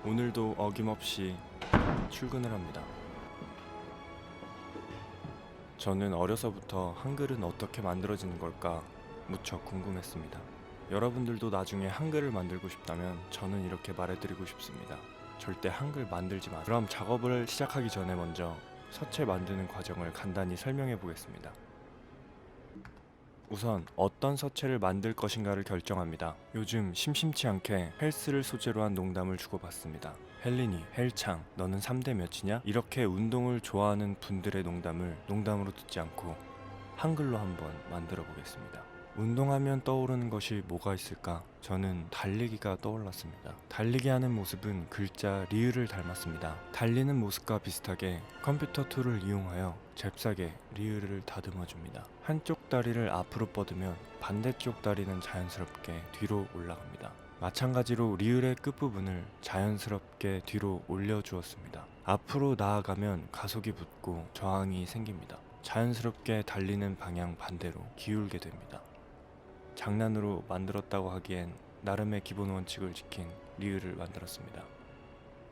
오늘도 어김없이 출근을 합니다. 저는 어려서부터 한글은 어떻게 만들어지는 걸까 무척 궁금했습니다. 여러분들도 나중에 한글을 만들고 싶다면 저는 이렇게 말해드리고 싶습니다. 절대 한글 만들지 마세요. 그럼 작업을 시작하기 전에 먼저 서체 만드는 과정을 간단히 설명해 보겠습니다. 우선 어떤 서체를 만들 것인가를 결정합니다. 요즘 심심치 않게 헬스를 소재로 한 농담을 주고받습니다. 헬린이, 헬창, 너는 3대 몇이냐? 이렇게 운동을 좋아하는 분들의 농담을 농담으로 듣지 않고 한글로 한번 만들어 보겠습니다. 운동하면 떠오르는 것이 뭐가 있을까? 저는 달리기가 떠올랐습니다. 달리기 하는 모습은 글자 리을을 닮았습니다. 달리는 모습과 비슷하게 컴퓨터 툴을 이용하여 잽싸게 리을을 다듬어 줍니다. 한쪽 다리를 앞으로 뻗으면 반대쪽 다리는 자연스럽게 뒤로 올라갑니다. 마찬가지로 리을의 끝부분을 자연스럽게 뒤로 올려주었습니다. 앞으로 나아가면 가속이 붙고 저항이 생깁니다. 자연스럽게 달리는 방향 반대로 기울게 됩니다. 장난으로 만들었다고 하기엔 나름의 기본 원칙을 지킨 리을을 만들었습니다.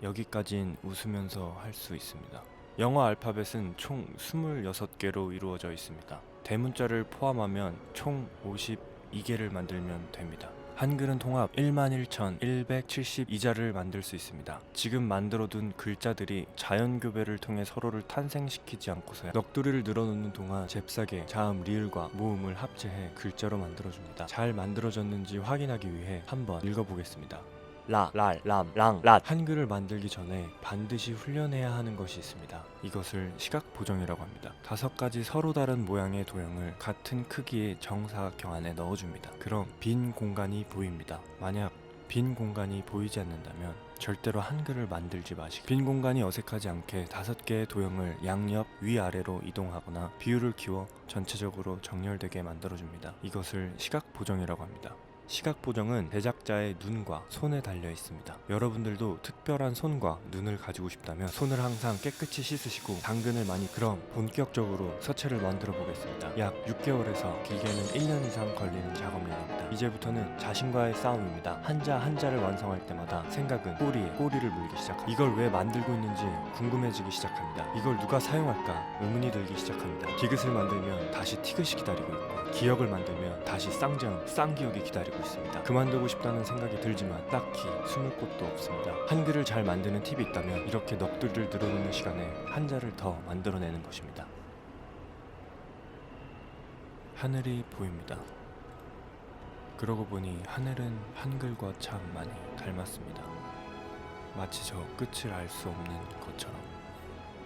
여기까진 웃으면서 할 수 있습니다. 영어 알파벳은 총 26개로 이루어져 있습니다. 대문자를 포함하면 총 52개를 만들면 됩니다. 한글은 통합 11,172자를 만들 수 있습니다. 지금 만들어둔 글자들이 자연교배를 통해 서로를 탄생시키지 않고서야 넋두리를 늘어놓는 동안 잽싸게 자음, 리을과 모음을 합체해 글자로 만들어줍니다. 잘 만들어졌는지 확인하기 위해 한번 읽어보겠습니다. 라, 랄, 람, 랑, 랏. 한글을 만들기 전에 반드시 훈련해야 하는 것이 있습니다. 이것을 시각보정이라고 합니다. 5가지 서로 다른 모양의 도형을 같은 크기의 정사각형 안에 넣어줍니다. 그럼 빈 공간이 보입니다. 만약 빈 공간이 보이지 않는다면 절대로 한글을 만들지 마시고, 빈 공간이 어색하지 않게 5개의 도형을 양옆 위아래로 이동하거나 비율을 키워 전체적으로 정렬되게 만들어줍니다. 이것을 시각보정이라고 합니다. 시각보정은 제작자의 눈과 손에 달려 있습니다. 여러분들도 특별한 손과 눈을 가지고 싶다면 손을 항상 깨끗이 씻으시고 당근을 많이. 그럼 본격적으로 서체를 만들어 보겠습니다. 약 6개월에서 길게는 1년 이상 걸리는 작업량입니다. 이제부터는 자신과의 싸움입니다. 한자 한자를 완성할 때마다 생각은 꼬리에 꼬리를 물기 시작합니다. 이걸 왜 만들고 있는지 궁금해지기 시작합니다. 이걸 누가 사용할까 의문이 들기 시작합니다. 디귿을 만들면 다시 티귿이 기다리고 있고, 기억을 만들면 다시 쌍자음, 쌍기억이 기다리고 있습니다. 그만두고 싶다는 생각이 들지만 딱히 숨을 곳도 없습니다. 한글을 잘 만드는 팁이 있다면 이렇게 넋두리를 늘어놓는 시간에 한자를 더 만들어내는 것입니다. 하늘이 보입니다. 그러고 보니 하늘은 한글과 참 많이 닮았습니다. 마치 저 끝을 알 수 없는 것처럼.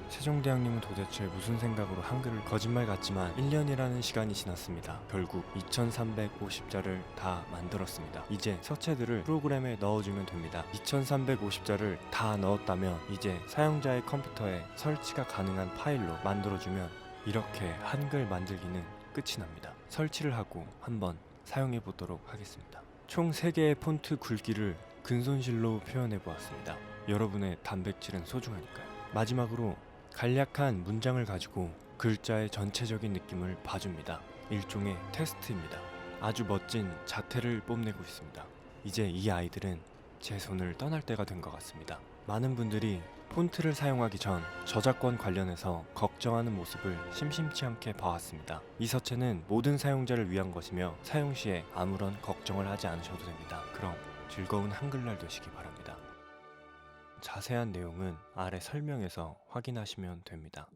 세종대왕님은 도대체 무슨 생각으로 한글을, 거짓말 같지만 1년이라는 시간이 지났습니다. 결국 2350자를 다 만들었습니다. 이제 서체들을 프로그램에 넣어주면 됩니다. 2350자를 다 넣었다면 이제 사용자의 컴퓨터에 설치가 가능한 파일로 만들어주면 이렇게 한글 만들기는 끝이 납니다. 설치를 하고 한번 사용해 보도록 하겠습니다. 총 3개의 폰트 굵기를 근손실로 표현해 보았습니다. 여러분의 단백질은 소중하니까요. 마지막으로 간략한 문장을 가지고 글자의 전체적인 느낌을 봐줍니다. 일종의 테스트입니다. 아주 멋진 자태를 뽐내고 있습니다. 이제 이 아이들은 제 손을 떠날 때가 된 것 같습니다. 많은 분들이 폰트를 사용하기 전 저작권 관련해서 걱정하는 모습을 심심치 않게 봐왔습니다. 이 서체는 모든 사용자를 위한 것이며 사용 시에 아무런 걱정을 하지 않으셔도 됩니다. 그럼 즐거운 한글날 되시기 바랍니다. 자세한 내용은 아래 설명에서 확인하시면 됩니다.